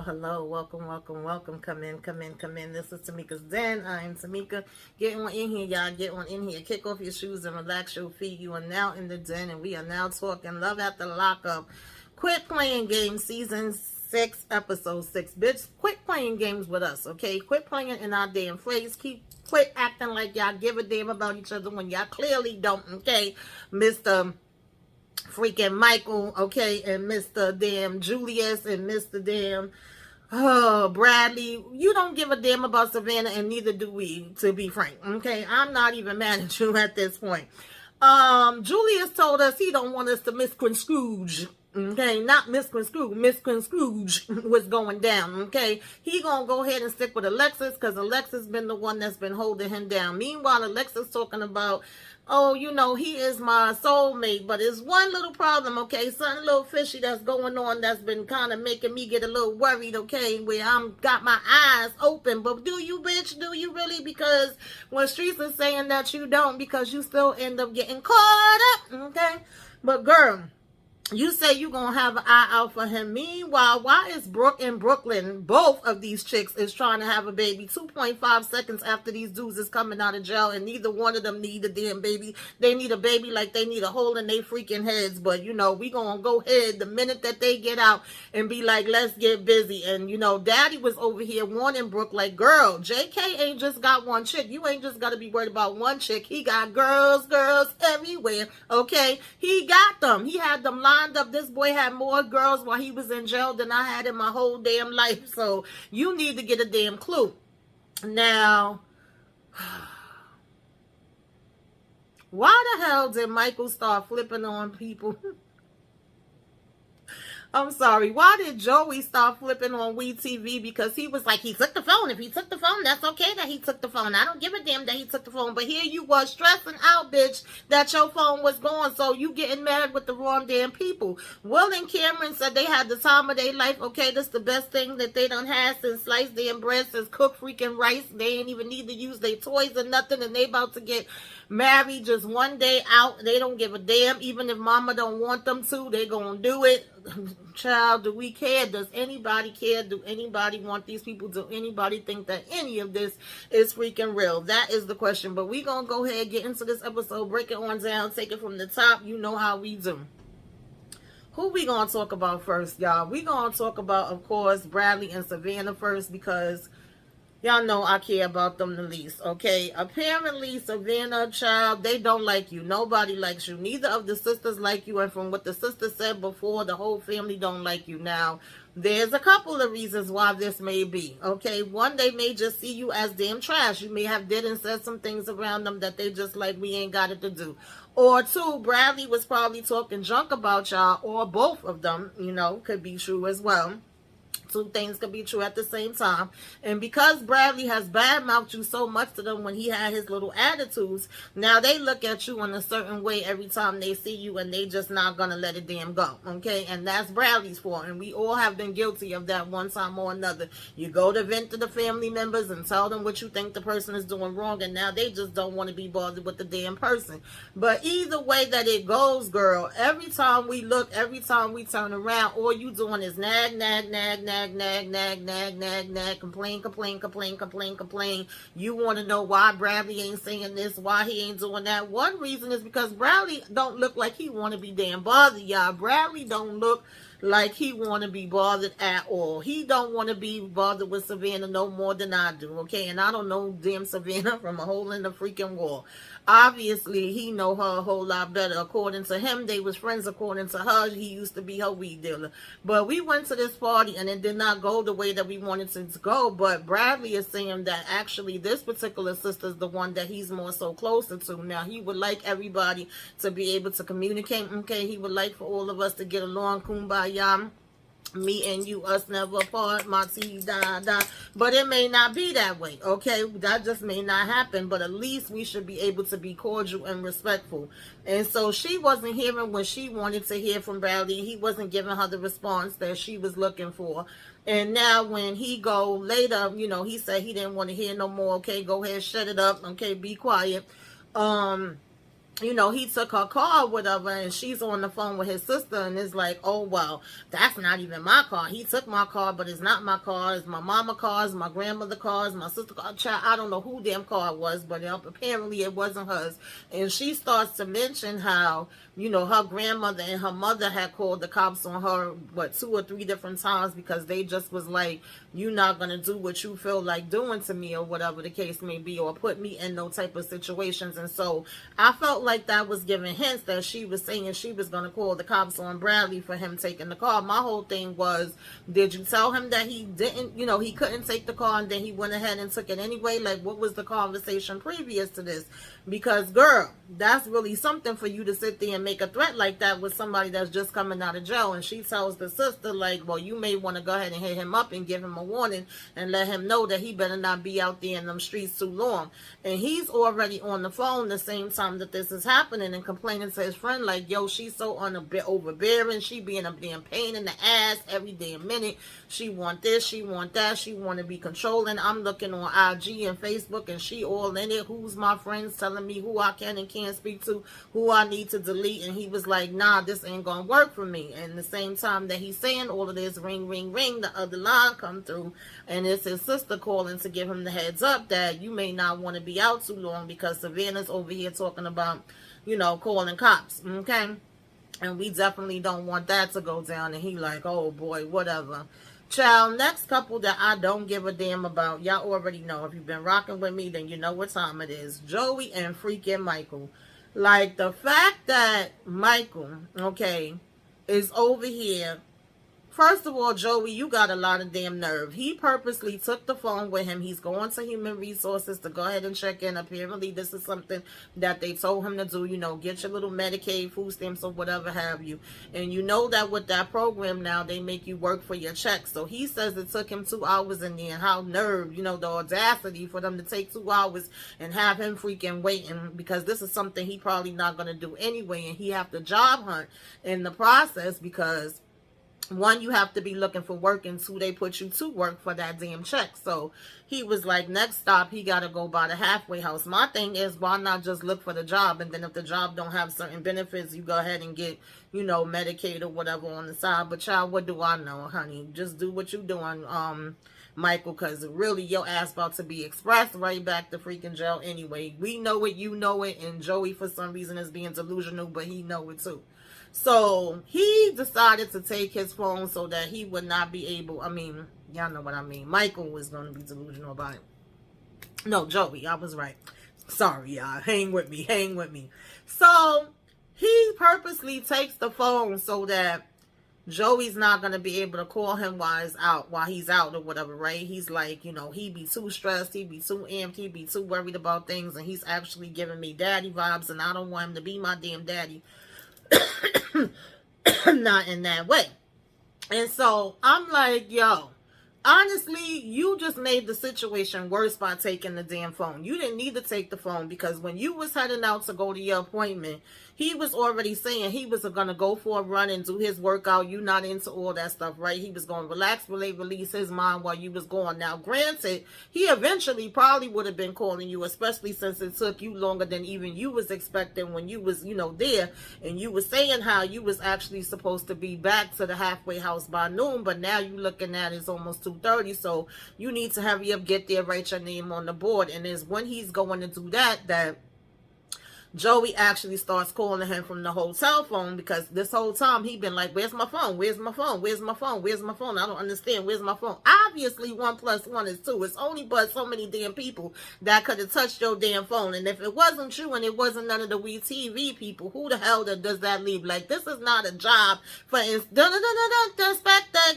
hello. Welcome. Come in. This is Tamika's Den. I am Tamika. Get on in here, y'all. Get on in here. Kick off your shoes and relax your feet. You are now in the den, and we are now talking Love After Lockup. Quit playing games, season 6, episode 6. Bitch, quit playing games with us, okay? Quit playing in our damn phrase. Quit acting like y'all give a damn about each other when y'all clearly don't, okay? Mr. freaking Michael, okay, and Mr. damn Julius and Mr. damn Bradley. You don't give a damn about Savannah, and neither do we, to be frank, okay? I'm not even mad at you at this point. Julius told us he don't want us to misconstrue, okay, not misconstrue what's going down, okay? He gonna go ahead and stick with Alexis, because Alexis been the one that's been holding him down. Meanwhile, Alexis talking about, oh, you know, he is my soulmate, but it's one little problem, okay? Something a little fishy that's going on that's been kind of making me get a little worried, okay? Where I'm got my eyes open. But do you, bitch? Do you really? Because when streets are saying that you don't, because you still end up getting caught up, okay? But girl, you say you gonna have an eye out for him. Meanwhile, why is Brooke in Brooklyn, both of these chicks is trying to have a baby 2.5 seconds after these dudes is coming out of jail, and neither one of them need a damn baby. They need a baby like they need a hole in their freaking heads. But, you know, we gonna go ahead the minute that they get out and be like, let's get busy. And, you know, Daddy was over here warning Brooke, like, girl, JK ain't just got one chick. You ain't just gotta be worried about one chick. He got girls everywhere, okay? He got them. He had them lined up. This boy had more girls while he was in jail than I had in my whole damn life. So you need to get a damn clue. Now, why the hell did Michael start flipping on people? I'm sorry. Why did Joey start flipping on wetv? Because he was like, he took the phone. If he took the phone, that's okay that he took the phone. I don't give a damn that he took the phone. But here you was stressing out, bitch, that your phone was gone. So you getting mad with the wrong damn people. Will and Cameron said they had the time of their life. Okay, this the best thing that they done had since sliced damn bread, since cooked freaking rice. They ain't even need to use their toys or nothing. And they about to get married just one day out. They don't give a damn. Even if mama don't want them to, they gonna do it. Child, do we care? Does anybody care? Do anybody want these people? Do anybody think that any of this is freaking real? That is the question. But we gonna go ahead, get into this episode, break it on down, take it from the top. You know how we do. Who we gonna talk about first, y'all? We gonna talk about, of course, Bradley and Savannah first, because y'all know I care about them the least, okay? Apparently, Savannah, child, they don't like you. Nobody likes you. Neither of the sisters like you. And from what the sister said before, the whole family don't like you. Now, there's a couple of reasons why this may be, okay? One, they may just see you as damn trash. You may have did and said some things around them that they just like, we ain't got it to do. Or two, Bradley was probably talking junk about y'all, or both of them, you know, could be true as well. Two things could be true at the same time. And because Bradley has badmouthed you so much to them when he had his little attitudes, now they look at you in a certain way every time they see you, and they just not gonna let it damn go, okay? And that's Bradley's fault, and we all have been guilty of that one time or another. You go to vent to the family members and tell them what you think the person is doing wrong, and now they just don't want to be bothered with the damn person. But either way that it goes, girl, every time we look, every time we turn around, all you doing is nag, complain. You want to know why Bradley ain't saying this, why he ain't doing that. One reason is because Bradley don't look like he want to be damn bothered, y'all. Bradley don't look like he want to be bothered at all. He don't want to be bothered with Savannah no more than I do, okay? And I don't know damn Savannah from a hole in the freaking wall. Obviously, he know her a whole lot better. According to him, they was friends. According to her, he used to be her weed dealer. But we went to this party, and it did not go the way that we wanted it to go. But Bradley is saying that actually this particular sister is the one that he's more so closer to. Now, he would like everybody to be able to communicate, okay? He would like for all of us to get along, kumbaya. Me and you, us never apart, my tea, da. But it may not be that way, okay? That just may not happen, but at least we should be able to be cordial and respectful. And so she wasn't hearing what she wanted to hear from Bradley. He wasn't giving her the response that she was looking for. And now when he go later, you know, he said he didn't want to hear no more, okay? Go ahead, shut it up, okay? Be quiet. you know, he took her car or whatever, and she's on the phone with his sister, and it's like, oh, well, that's not even my car. He took my car, but it's not my car. It's my mama car, it's my grandmother car, it's my sister car. Child, I don't know who damn car it was, but apparently it wasn't hers. And she starts to mention how, you know, her grandmother and her mother had called the cops on her, what, 2 or 3 different times because they just was like, you're not going to do what you feel like doing to me or whatever the case may be, or put me in no type of situations. And so I felt like that was giving hints that she was saying she was going to call the cops on Bradley for him taking the car. My whole thing was, did you tell him that he didn't, you know, he couldn't take the car and then he went ahead and took it anyway? Like, what was the conversation previous to this? Because, girl, that's really something for you to sit there and make a threat like that with somebody that's just coming out of jail. And she tells the sister, like, well, you may want to go ahead and hit him up and give him a warning and let him know that he better not be out there in them streets too long. And he's already on the phone the same time that this is happening and complaining to his friend, like, yo, she's so overbearing. She being a damn pain in the ass every damn minute. She want this, she want that, she want to be controlling. I'm looking on IG and Facebook and she all in it. Who's my friends telling me who I can and can't speak to, who I need to delete. And he was like, nah, this ain't gonna work for me. And the same time that he's saying all of this, ring, ring, ring, the other line come through, and it's his sister calling to give him the heads up that you may not want to be out too long because Savannah's over here talking about, you know, calling cops, okay? And we definitely don't want that to go down. And he like, oh boy, whatever. Child, next couple that I don't give a damn about, y'all already know. If you've been rocking with me, then you know what time it is. Joey and freaking Michael. Like, the fact that Michael, okay, is over here. First of all, Joey, you got a lot of damn nerve. He purposely took the phone with him. He's going to Human Resources to go ahead and check in. Apparently, this is something that they told him to do. You know, get your little Medicaid, food stamps, or whatever have you. And you know that with that program now, they make you work for your check. So he says it took him 2 hours in there. And how nerve, you know, the audacity for them to take 2 hours and have him freaking waiting. Because this is something he probably not going to do anyway. And he have to job hunt in the process because... 1, you have to be looking for work, and 2, they put you to work for that damn check. So he was like, next stop, he got to go by the halfway house. My thing is, why not just look for the job? And then if the job don't have certain benefits, you go ahead and get, you know, Medicaid or whatever on the side. But child, what do I know, honey? Just do what you doing, Michael, because really your ass about to be expressed right back to freaking jail anyway. We know it, you know it, and Joey for some reason is being delusional, but he know it too. So he decided to take his phone so that he would not be able, I mean, y'all know what I mean. Michael was going to be delusional about it. No, Joey, I was right. Sorry, y'all. Hang with me. Hang with me. So he purposely takes the phone so that Joey's not going to be able to call him while he's out or whatever, right? He's like, you know, he be too stressed, he be too amped, he be too worried about things, and he's actually giving me daddy vibes, and I don't want him to be my damn daddy. Not in that way. And so I'm like, yo, honestly, you just made the situation worse by taking the damn phone. You didn't need to take the phone because when you was heading out to go to your appointment, he was already saying he was going to go for a run and do his workout. You not into all that stuff, right? He was going to relax, release his mind while you was going. Now, granted, he eventually probably would have been calling you, especially since it took you longer than even you was expecting when you was, you know, there. And you was saying how you was actually supposed to be back to the halfway house by noon, but now you looking at it's almost 2:30, so you need to hurry up, get there, write your name on the board. And it's when he's going to do that Joey actually starts calling him from the hotel phone, because this whole time he been like, where's my phone? Where's my phone? Where's my phone? Where's my phone? I don't understand. Where's my phone? Obviously 1 + 1 is 2. It's only but so many damn people that could have touched your damn phone. And if it wasn't you and it wasn't none of the WeTV people, who the hell does that leave? Like, this is not a job for Inspector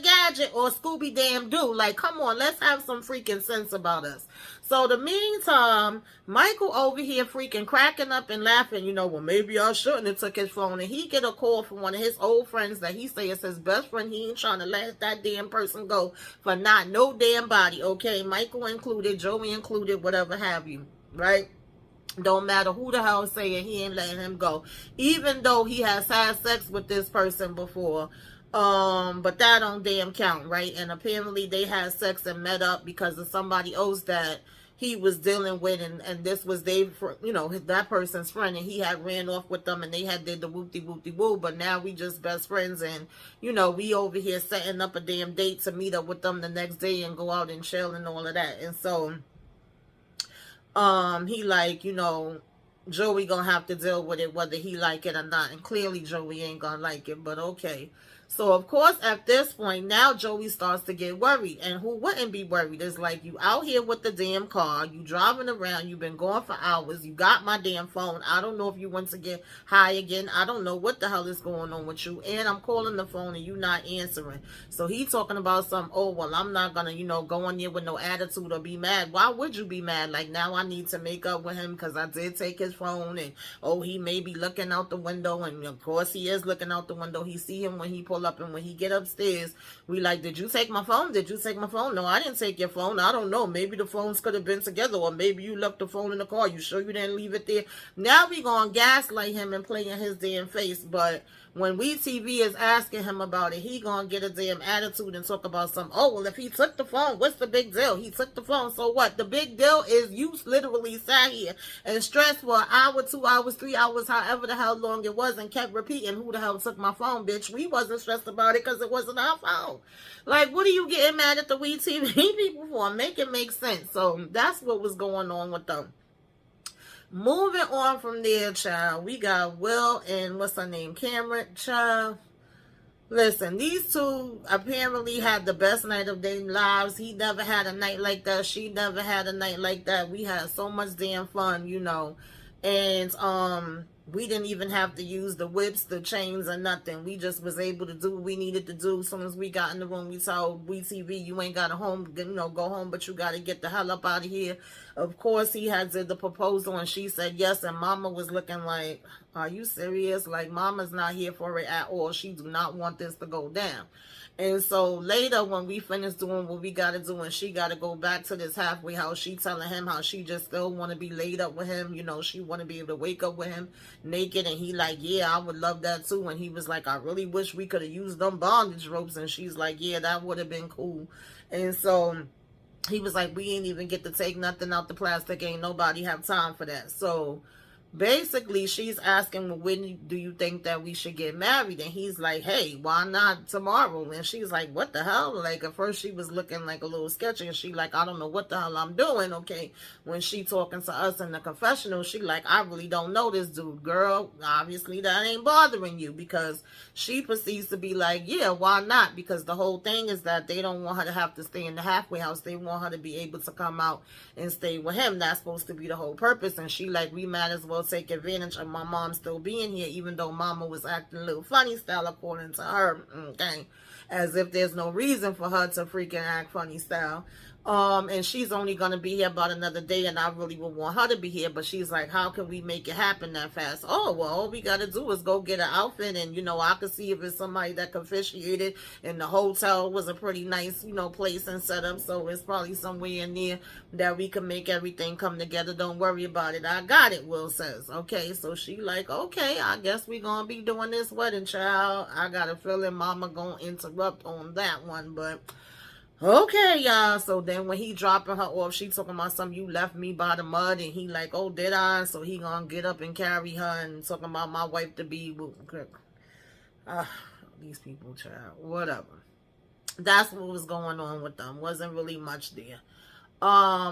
Gadget or Scooby Damn Doo. Like, come on, let's have some freaking sense about us. So the meantime, Michael over here freaking cracking up and laughing, you know, well, maybe I shouldn't have took his phone. And he get a call from one of his old friends that he say is his best friend. He ain't trying to let that damn person go for not no damn body, okay? Michael included, Joey included, whatever have you, right? Don't matter who the hell saying he ain't letting him go. Even though he has had sex with this person before. But that don't damn count, right? And apparently they had sex and met up because of somebody else that he was dealing with, and this was they, you know, that person's friend, and he had ran off with them, and they had did the whoop-de-woo, but now we just best friends, and, you know, we over here setting up a damn date to meet up with them the next day and go out and chill and all of that. And so, he like, you know, Joey gonna have to deal with it whether he like it or not, and clearly Joey ain't gonna like it, but okay. So, of course, at this point, now Joey starts to get worried. And who wouldn't be worried? It's like, you out here with the damn car. You driving around. You've been gone for hours. You got my damn phone. I don't know if you want to get high again. I don't know what the hell is going on with you. And I'm calling the phone and you not answering. So he talking about some, oh, well, I'm not going to, you know, go in there with no attitude or be mad. Why would you be mad? Like, now I need to make up with him because I did take his phone. And, oh, he may be looking out the window. And, of course, he is looking out the window. He see him when he pull up, and when he get upstairs, we like, did you take my phone? Did you take my phone? No, I didn't take your phone. I don't know. Maybe the phones could have been together, or maybe you left the phone in the car. You sure you didn't leave it there? Now we gonna gaslight him and play in his damn face. But when WeTV is asking him about it, he gonna get a damn attitude and talk about some, oh, well, if he took the phone, what's the big deal? He took the phone, so what? The big deal is you literally sat here and stressed for an hour, 2 hours, 3 hours, however the hell long it was, and kept repeating, who the hell took my phone, bitch? We wasn't stressed about it because it wasn't our phone. Like, what are you getting mad at the WeTV people for? Make it make sense. So that's what was going on with them. Moving on from there, child, we got Will and what's her name, Cameron, child. Listen, these two apparently had the best night of their lives. He never had a night like that. She never had a night like that. We had so much damn fun, you know. And we didn't even have to use the whips, the chains, or nothing. We just was able to do what we needed to do. As soon as we got in the room, we told WeTV, you ain't got to home, you know, go home, but you got to get the hell up out of here. Of course, he had did the proposal, and she said yes, and Mama was looking like, are you serious? Like, Mama's not here for it at all. She do not want this to go down. And so later when we finish doing what we got to do and she got to go back to this halfway house, she telling him how she just still want to be laid up with him. You know, she want to be able to wake up with him naked. And he like, yeah, I would love that too. And he was like, I really wish we could have used them bondage ropes. And she's like, yeah, that would have been cool. And so he was like, we ain't even get to take nothing out the plastic. Ain't nobody have time for that. So basically, she's asking, well, when do you think that we should get married? And he's like, hey, why not tomorrow? And she's like, what the hell? Like, at first she was looking like a little sketchy, and she like, I don't know what the hell I'm doing, okay? When she talking to us in the confessional, she like, I really don't know this dude. Girl, obviously that ain't bothering you, because she proceeds to be like, yeah, why not? Because the whole thing is that they don't want her to have to stay in the halfway house. They want her to be able to come out and stay with him. That's supposed to be the whole purpose. And she like, we might as well take advantage of my mom still being here, even though Mama was acting a little funny style according to her, okay, as if there's no reason for her to freaking act funny style. And she's only going to be here about another day, and I really would want her to be here, but she's like, how can we make it happen that fast? Oh, well, all we got to do is go get an outfit, and, you know, I could see if it's somebody that could officiate, and the hotel was a pretty nice, you know, place and setup, so it's probably somewhere in there that we can make everything come together. Don't worry about it. I got it, Will says. Okay, so she like, okay, I guess we going to be doing this wedding, child. I got a feeling Mama going to interrupt on that one, but okay, y'all. So then when he dropping her off, she talking about something, you left me by the mud, and he like, oh, did I? So he gonna get up and carry her and talking about my wife to be. These people, child, whatever. That's what was going on with them. Wasn't really much there.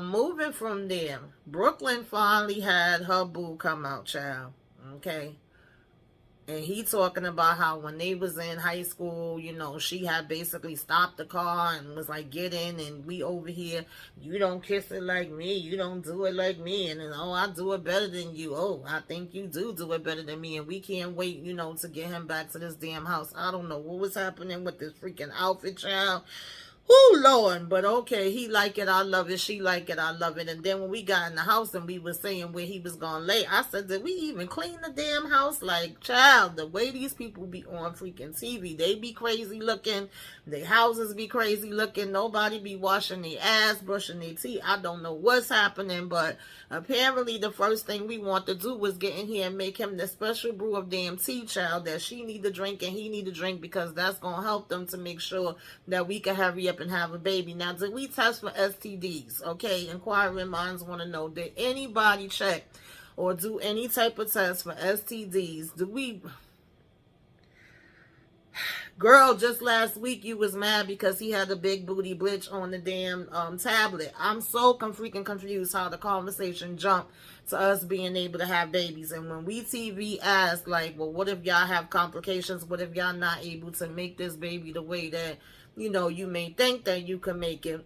Moving from there, Brooklyn finally had her boo come out, child. Okay. And he talking about how when they was in high school, you know, she had basically stopped the car and was like, get in, and we over here, you don't kiss it like me, you don't do it like me, and then, oh, I do it better than you, oh, I think you do it better than me, and we can't wait, you know, to get him back to this damn house. I don't know what was happening with this freaking outfit, child. Oh, Lord, but okay, he like it, I love it, she like it, I love it. And then when we got in the house and we were saying where he was gonna lay, I said, did we even clean the damn house? Like, child, the way these people be on freaking TV, they be crazy looking, their houses be crazy looking, nobody be washing their ass, brushing their teeth. I don't know what's happening, but apparently the first thing we want to do was get in here and make him the special brew of damn tea, child, that she need to drink and he need to drink, because that's gonna help them to make sure that we can hurry up skip and have a baby. Now, did we test for STDs? Okay, inquiring minds want to know, did anybody check or do any type of test for STDs? Do we... Girl, just last week you was mad because he had a big booty bitch on the damn tablet. I'm so freaking confused how the conversation jumped to us being able to have babies. And when we TV asked, like, well, what if y'all have complications? What if y'all not able to make this baby the way that, you know, you may think that you can make it?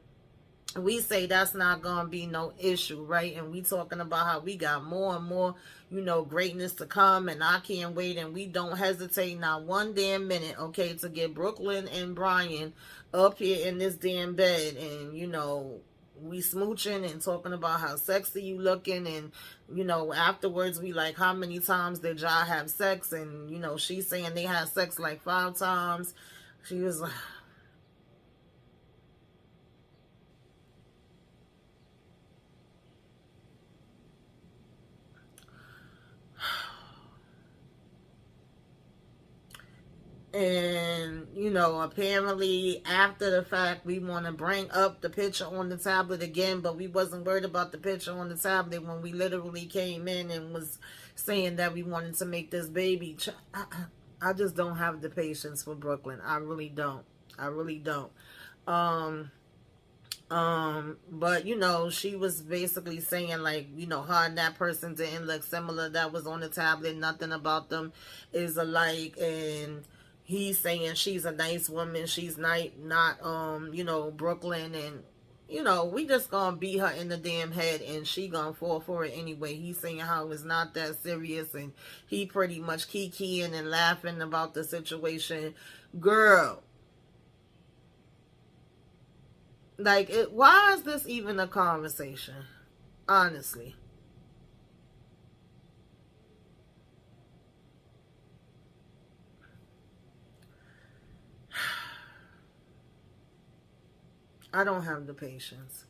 We say that's not gonna be no issue, right? And we talking about how we got more and more, you know, greatness to come, and I can't wait, and we don't hesitate not one damn minute, okay, to get Brooklyn and Brian up here in this damn bed, and, you know, we smooching and talking about how sexy you looking, and, you know, afterwards we like, how many times did y'all have sex? And, you know, she's saying they had sex like 5 times. She was like... And, you know, apparently after the fact, we want to bring up the picture on the tablet again, but we wasn't worried about the picture on the tablet when we literally came in and was saying that we wanted to make this baby. I just don't have the patience for Brooklyn. I really don't. I really don't. But, you know, she was basically saying, like, you know, her and that person didn't look similar that was on the tablet. Nothing about them is alike, and... He's saying she's a nice woman. She's not, you know, Brooklyn. And, you know, we just gonna beat her in the damn head and she gonna fall for it anyway. He's saying how it's not that serious, and he pretty much kikiing and laughing about the situation. Girl. Like, why is this even a conversation? Honestly. I don't have the patience.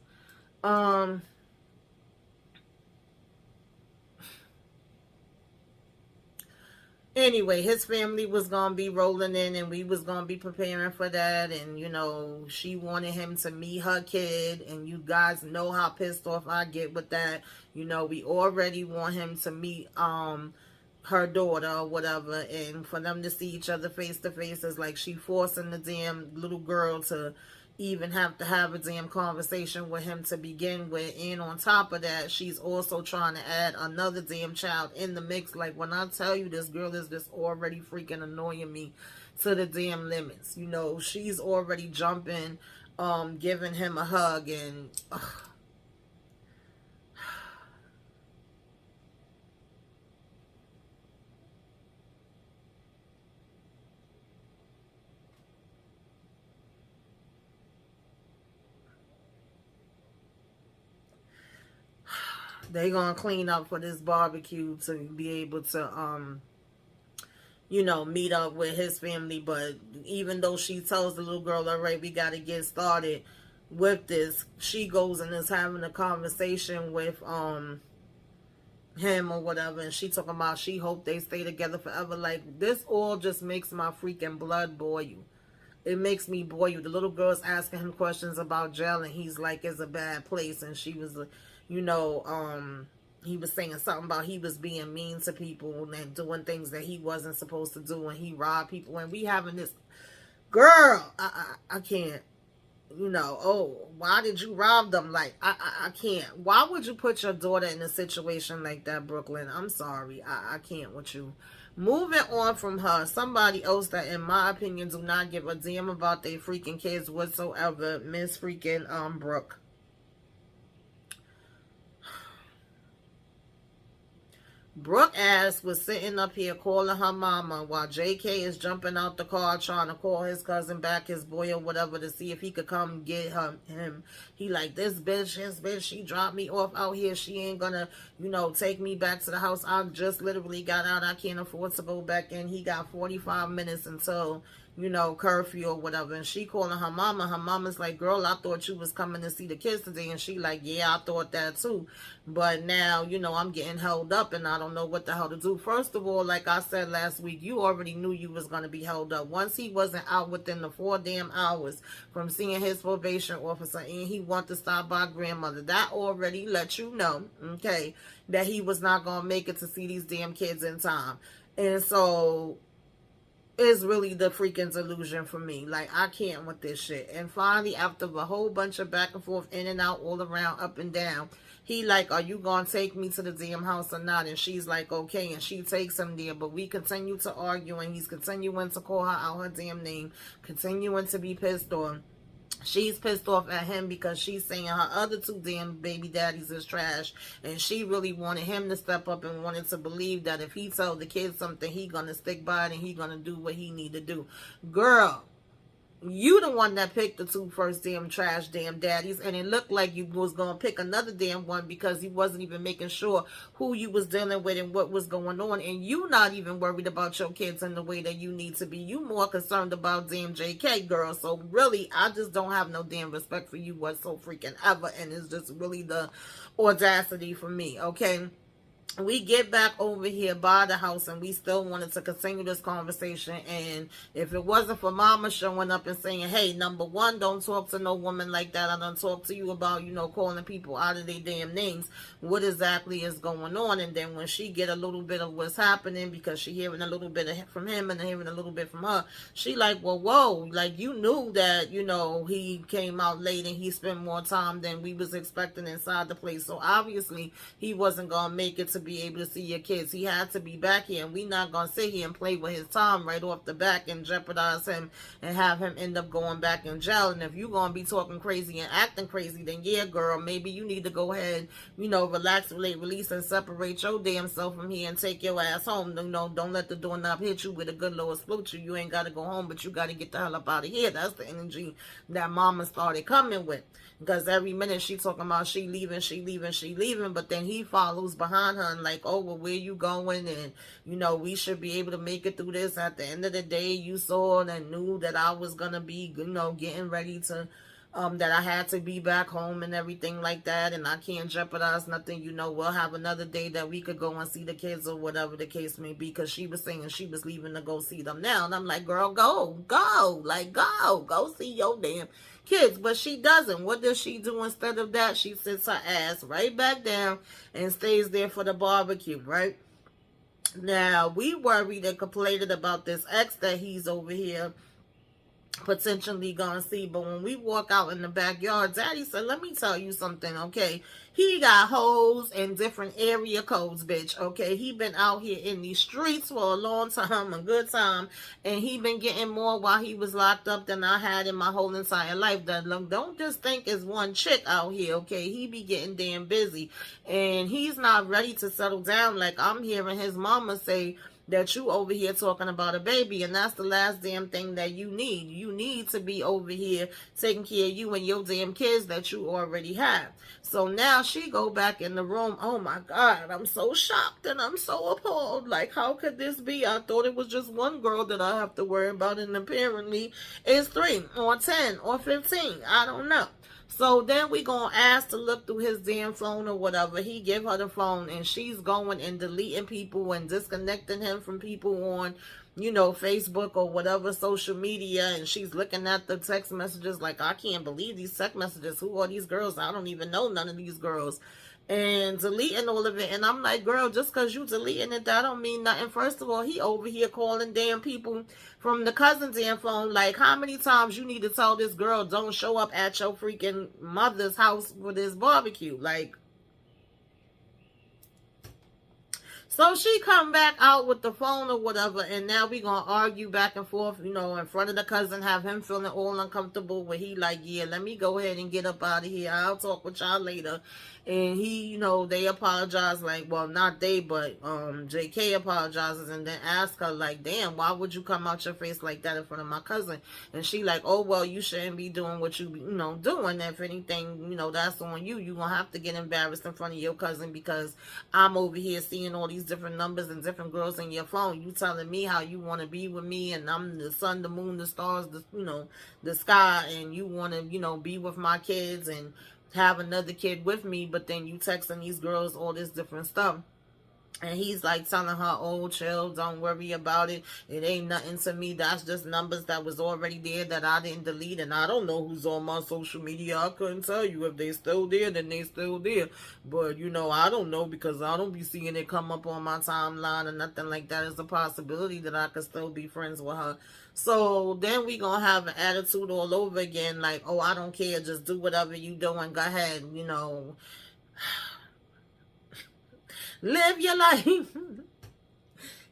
Anyway, his family was going to be rolling in, and we was going to be preparing for that. And, you know, she wanted him to meet her kid. And you guys know how pissed off I get with that. You know, we already want him to meet her daughter or whatever. And for them to see each other face to face is like she forcing the damn little girl to even have to have a damn conversation with him to begin with. And on top of that, she's also trying to add another damn child in the mix. Like, when I tell you, this girl is just already freaking annoying me to the damn limits. You know, she's already jumping, giving him a hug, and they gonna clean up for this barbecue to be able to, you know, meet up with his family. But even though she tells the little girl, all right, we got to get started with this, she goes and is having a conversation with him or whatever, and she talking about she hope they stay together forever. Like, this all just makes my freaking blood boil. It makes me boil. The little girl's asking him questions about jail, and he's like, it's a bad place. And she was, you know, he was saying something about he was being mean to people and doing things that he wasn't supposed to do, and he robbed people. And we having this, girl, I can't, you know, oh, why did you rob them? Like, I can't. Why would you put your daughter in a situation like that, Brooklyn? I'm sorry. I can't with you. Moving on from her, somebody else that, in my opinion, do not give a damn about their freaking kids whatsoever, Miss freaking Brooke. Brooke ass was sitting up here calling her mama while JK is jumping out the car trying to call his cousin back, his boy or whatever, to see if he could come get him. He like, this bitch, she dropped me off out here. She ain't gonna, you know, take me back to the house. I just literally got out. I can't afford to go back in. He got 45 minutes until, curfew or whatever. And she calling her mama. Her mama's like, girl, I thought you was coming to see the kids today. And she like, yeah, I thought that too. But now, I'm getting held up and I don't know what the hell to do. First of all, like I said last week, you already knew you was going to be held up. Once he wasn't out within the 4 damn hours from seeing his probation officer and he wanted to stop by grandmother, that already let you know, okay, that he was not going to make it to see these damn kids in time. And so it's really the freaking delusion for me. Like, I can't with this shit. And finally, after a whole bunch of back and forth, in and out, all around, up and down, he like, are you gonna take me to the damn house or not? And she's like, okay. And she takes him there. But we continue to argue, and he's continuing to call her out her damn name, continuing to be pissed on. She's pissed off at him because she's saying her other 2 damn baby daddies is trash. And she really wanted him to step up and wanted to believe that if he told the kids something, he gonna stick by it and he gonna do what he need to do. Girl, you the one that picked the 2 first damn trash damn daddies, and it looked like you was gonna pick another damn one because you wasn't even making sure who you was dealing with and what was going on, and you not even worried about your kids in the way that you need to be. You more concerned about damn JK, girl. So really, I just don't have no damn respect for you whatsoever freaking ever, and it's just really the audacity for me, okay? We get back over here by the house and we still wanted to continue this conversation. And if it wasn't for mama showing up and saying, hey, number one, don't talk to no woman like that. I don't talk to you about, calling people out of their damn names. What exactly is going on? And then when she get a little bit of what's happening, because she hearing a little bit from him and hearing a little bit from her, she like, well, whoa, like you knew that, he came out late and he spent more time than we was expecting inside the place. So obviously he wasn't going to make it to be able to see your kids. He had to be back here, and we not gonna sit here and play with his time right off the back and jeopardize him and have him end up going back in jail. And if you gonna be talking crazy and acting crazy, then yeah, girl, maybe you need to go ahead, relax, release, and separate your damn self from here and take your ass home. Don't let the doorknob hit you with a good little split you. You ain't gotta go home, but you gotta get the hell up out of here. That's the energy that mama started coming with. Because every minute she talking about she leaving, but then he follows behind her and like, oh, well, where you going? And, we should be able to make it through this. At the end of the day, you saw and knew that I was going to be, getting ready to, that I had to be back home and everything like that. And I can't jeopardize nothing. We'll have another day that we could go and see the kids or whatever the case may be. Because she was saying she was leaving to go see them now. And I'm like, girl, go see your damn kids. But she doesn't. What does she do instead of that? She sits her ass right back down and stays there for the barbecue, right? Now, we worried and complained about this ex that he's over here potentially gonna see. But when we walk out in the backyard, Daddy said, let me tell you something, okay? He got hoes in different area codes, bitch, okay? He been out here in these streets for a long time, a good time, and he been getting more while he was locked up than I had in my whole entire life. Don't just think it's one chick out here, okay? He be getting damn busy, and he's not ready to settle down. Like I'm hearing his mama say that you over here talking about a baby, and that's the last damn thing that you need. You need to be over here taking care of you and your damn kids that you already have. So now she go back in the room. Oh my God, I'm so shocked and I'm so appalled. Like, how could this be? I thought it was just one girl that I have to worry about, and apparently it's 3 or 10 or 15. I don't know. So then we gonna ask to look through his damn phone or whatever. He give her the phone and she's going and deleting people and disconnecting him from people on, Facebook or whatever social media. And she's looking at the text messages like, I can't believe these text messages. Who are these girls? I don't even know none of these girls. And deleting all of it. And I'm like, girl, just because you deleting it, that don't mean nothing. First of all, he over here calling damn people from the cousin's damn phone. Like, how many times you need to tell this girl don't show up at your freaking mother's house for this barbecue? Like, so she come back out with the phone or whatever, and now we gonna argue back and forth, in front of the cousin, have him feeling all uncomfortable, where he like, yeah, let me go ahead and get up out of here. I'll talk with y'all later. And he, they apologize, like, well, not they, but JK apologizes and then ask her, like, damn, why would you come out your face like that in front of my cousin? And she like, oh, well, you shouldn't be doing what you, doing. If anything, that's on you. You gonna have to get embarrassed in front of your cousin because I'm over here seeing all these these different numbers and different girls in your phone. You telling me how you want to be with me, and I'm the sun, the moon, the stars, the sky, and you want to, be with my kids and have another kid with me, but then you texting these girls all this different stuff. And he's like telling her, oh, chill, don't worry about it. It ain't nothing to me. That's just numbers that was already there that I didn't delete. And I don't know who's on my social media. I couldn't tell you. If they still there, then they still there. But, I don't know, because I don't be seeing it come up on my timeline or nothing like that. It's a possibility that I could still be friends with her. So then we gonna have an attitude all over again. Like, oh, I don't care. Just do whatever you doing. Go ahead, live your life.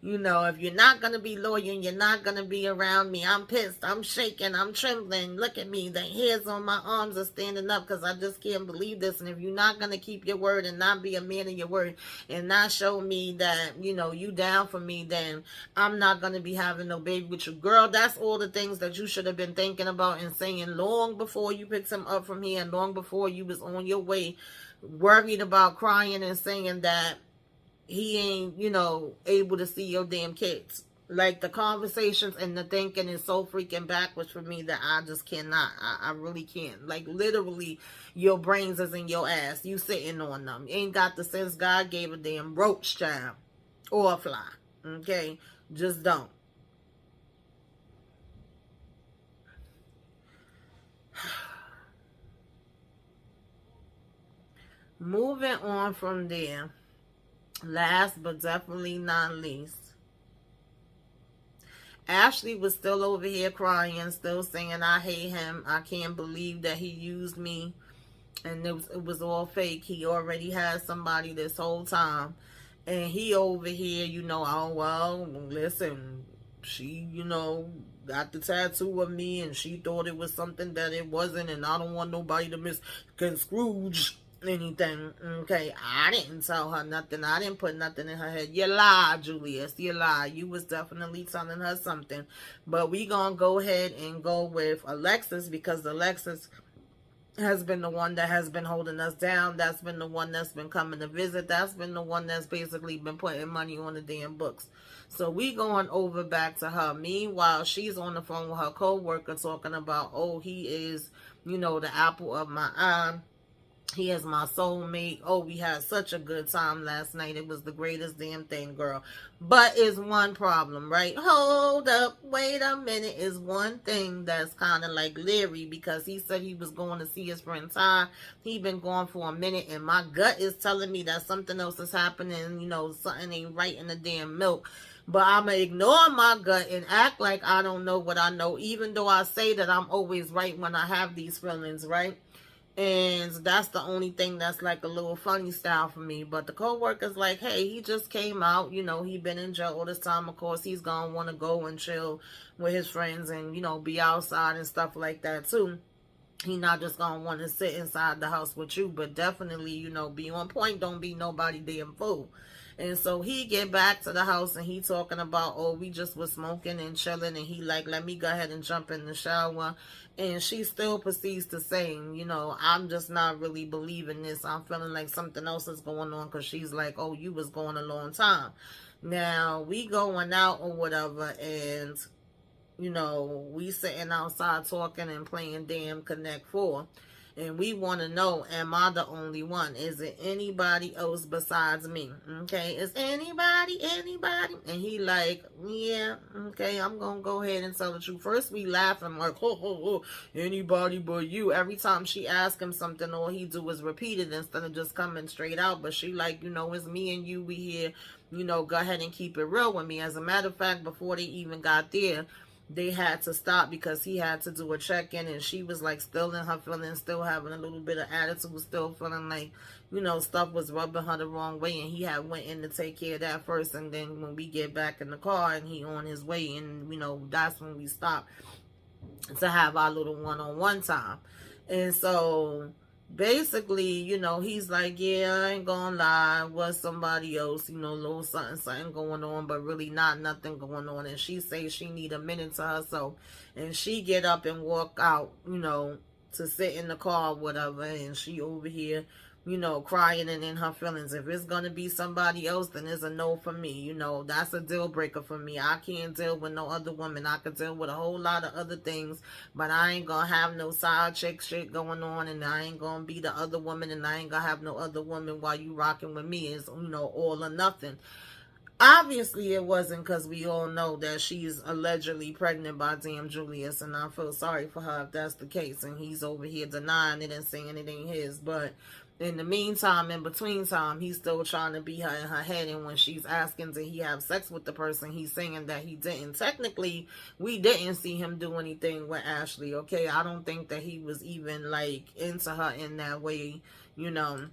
If you're not going to be loyal and you're not going to be around me, I'm pissed, I'm shaking, I'm trembling. Look at me. The hairs on my arms are standing up because I just can't believe this. And if you're not going to keep your word and not be a man of your word and not show me that, you down for me, then I'm not going to be having no baby with you. Girl, that's all the things that you should have been thinking about and saying long before you picked him up from here and long before you was on your way, worried about crying and saying that he ain't, able to see your damn kids. Like, the conversations and the thinking is so freaking backwards for me that I just cannot. I really can't. Like, literally, your brains is in your ass. You sitting on them. You ain't got the sense God gave a damn roach, child. Or a fly. Okay? Just don't. Moving on from there. Last but definitely not least, Ashley was still over here crying, still saying, I hate him. I can't believe that he used me. And it was all fake. He already had somebody this whole time. And he over here, oh, well, listen, she, got the tattoo of me and she thought it was something that it wasn't. And I don't want nobody to misconstrue anything. Okay, I didn't tell her nothing. I didn't put nothing in her head. You lie, Julius. You lie. You was definitely telling her something. But we gonna go ahead and go with Alexis, because Alexis has been the one that has been holding us down. That's been the one that's been coming to visit. That's been the one that's basically been putting money on the damn books. So we going over back to her. Meanwhile, she's on the phone with her co-worker talking about, oh, he is, the apple of my eye. He is my soulmate. Oh, we had such a good time last night. It was the greatest damn thing, girl. But it's one problem, right? Hold up. Wait a minute. Is one thing that's kind of like leery, because he said he was going to see his friend Ty. He been gone for a minute, and my gut is telling me that something else is happening. Something ain't right in the damn milk. But I'm going to ignore my gut and act like I don't know what I know, even though I say that I'm always right when I have these feelings, right? And that's the only thing that's like a little funny style for me. But the co-worker's like, hey, he just came out. He been in jail all this time. Of course, he's going to want to go and chill with his friends and, be outside and stuff like that, too. He not just going to want to sit inside the house with you, but definitely, be on point. Don't be nobody damn fool. And so he get back to the house and he talking about, oh, we just was smoking and chilling. And he like, let me go ahead and jump in the shower. And she still proceeds to say, I'm just not really believing this. I'm feeling like something else is going on, because she's like, oh, you was going a long time. Now, we going out or whatever, and, we sitting outside talking and playing damn Connect 4. And we want to know, am I the only one? Is it anybody else besides me? Okay, is anybody? And he like, yeah, okay, I'm going to go ahead and tell the truth. First we laugh and like, ho, ho, ho, anybody but you. Every time she asks him something, all he do is repeat it instead of just coming straight out. But she like, it's me and you, we here, go ahead and keep it real with me. As a matter of fact, before they even got there, they had to stop because he had to do a check-in, and she was like still in her feelings, still having a little bit of attitude, still feeling like, stuff was rubbing her the wrong way, and he had went in to take care of that first. And then when we get back in the car and he on his way, and that's when we stop to have our little one-on-one time. And so basically, he's like, yeah, I ain't gonna lie, was somebody else, little something going on, but really not nothing going on. And she says she need a minute to herself, and she get up and walk out, to sit in the car or whatever. And she over here, you know, crying and in her feelings. If it's gonna be somebody else, then it's a no for me. You know, that's a deal breaker for me. I can't deal with no other woman. I could deal with a whole lot of other things, but I ain't gonna have no side chick shit going on, and I ain't gonna be the other woman, and I ain't gonna have no other woman while you rocking with me. Is, you know, all or nothing. Obviously, it wasn't, because we all know that she's allegedly pregnant by damn Julius, and I feel sorry for her if that's the case. And he's over here denying it and saying it ain't his. But in the meantime, in between time, he's still trying to be her in her head. And when she's asking did he have sex with the person, he's saying that he didn't. Technically, we didn't see him do anything with Ashley, okay? I don't think that he was even, like, into her in that way, you know.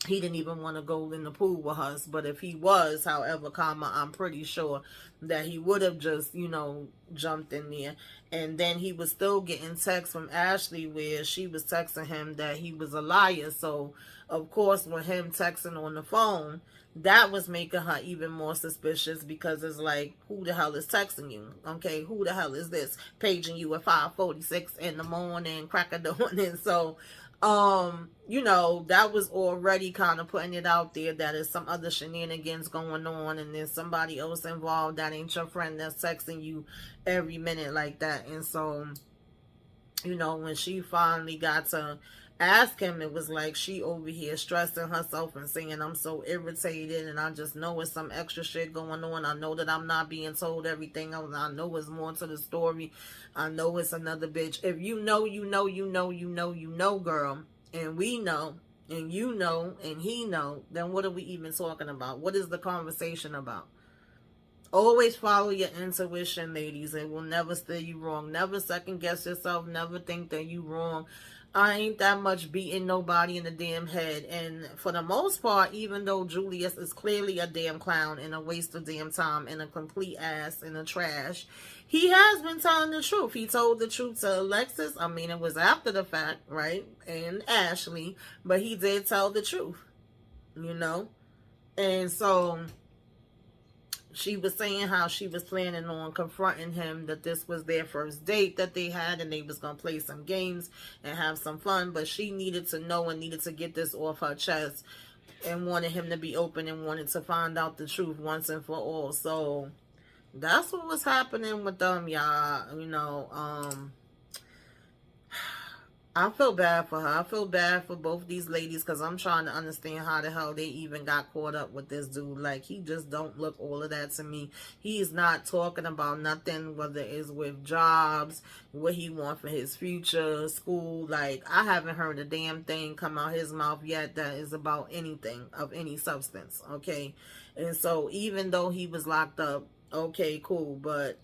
He didn't even want to go in the pool with us. But if he was, however, I'm pretty sure that he would have just, you know, jumped in there. And then he was still getting texts from Ashley where she was texting him that he was a liar. So, of course, with him texting on the phone, that was making her even more suspicious, because it's like, who the hell is texting you? Okay, who the hell is this paging you at 5:46 in the morning, crack of dawn? And so, you know, that was already kind of putting it out there that there's some other shenanigans going on, and there's somebody else involved that ain't your friend that's texting you every minute like that. And so, you know, when she finally got to ask him, it was like she over here stressing herself and saying, I'm so irritated, and I just know it's some extra shit going on. I know that I'm not being told everything. I know it's more to the story. I know it's another bitch. If you know, you know, you know, you know, you know, girl, and we know, and you know, and he know, then what are we even talking about? What is the conversation about? Always follow your intuition, ladies. It will never steer you wrong. Never second guess yourself. Never think that you wrong. I ain't that much beating nobody in the damn head. And for the most part, even though Julius is clearly a damn clown and a waste of damn time and a complete ass and a trash, he has been telling the truth. He told the truth to Alexis. I mean, it was after the fact, right? And Ashley. But he did tell the truth, you know? And so she was saying how she was planning on confronting him, that this was their first date that they had, and they was going to play some games and have some fun. But she needed to know and needed to get this off her chest, and wanted him to be open and wanted to find out the truth once and for all. So that's what was happening with them, y'all. You know, I feel bad for her. I feel bad for both these ladies, because I'm trying to understand how the hell they even got caught up with this dude. Like, he just don't look all of that to me. He's not talking about nothing, whether it's with jobs, what he wants for his future, school. Like, I haven't heard a damn thing come out his mouth yet that is about anything of any substance, okay? And so, even though he was locked up, okay, cool, but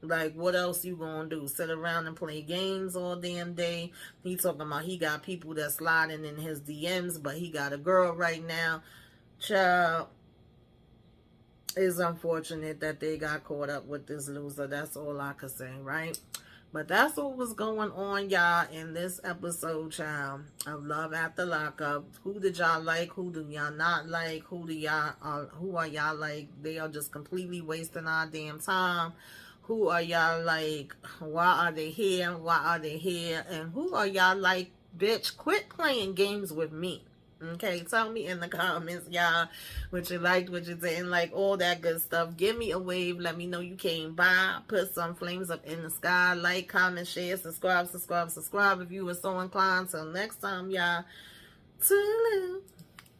like, what else you gonna do? Sit around and play games all damn day? He talking about he got people that sliding in his DMs, but he got a girl right now. Child, it's unfortunate that they got caught up with this loser. That's all I could say, right? But that's what was going on, y'all, in this episode, child, of Love After Lockup. Who did y'all like? Who do y'all not like? Who are y'all like? They are just completely wasting our damn time. Who are y'all like? Why are they here? Why are they here? And who are y'all like? Bitch, quit playing games with me. Okay, tell me in the comments, y'all, what you liked, what you didn't like, all that good stuff. Give me a wave. Let me know you came by. Put some flames up in the sky. Like, comment, share, subscribe if you were so inclined. Till next time, y'all. Toodaloo.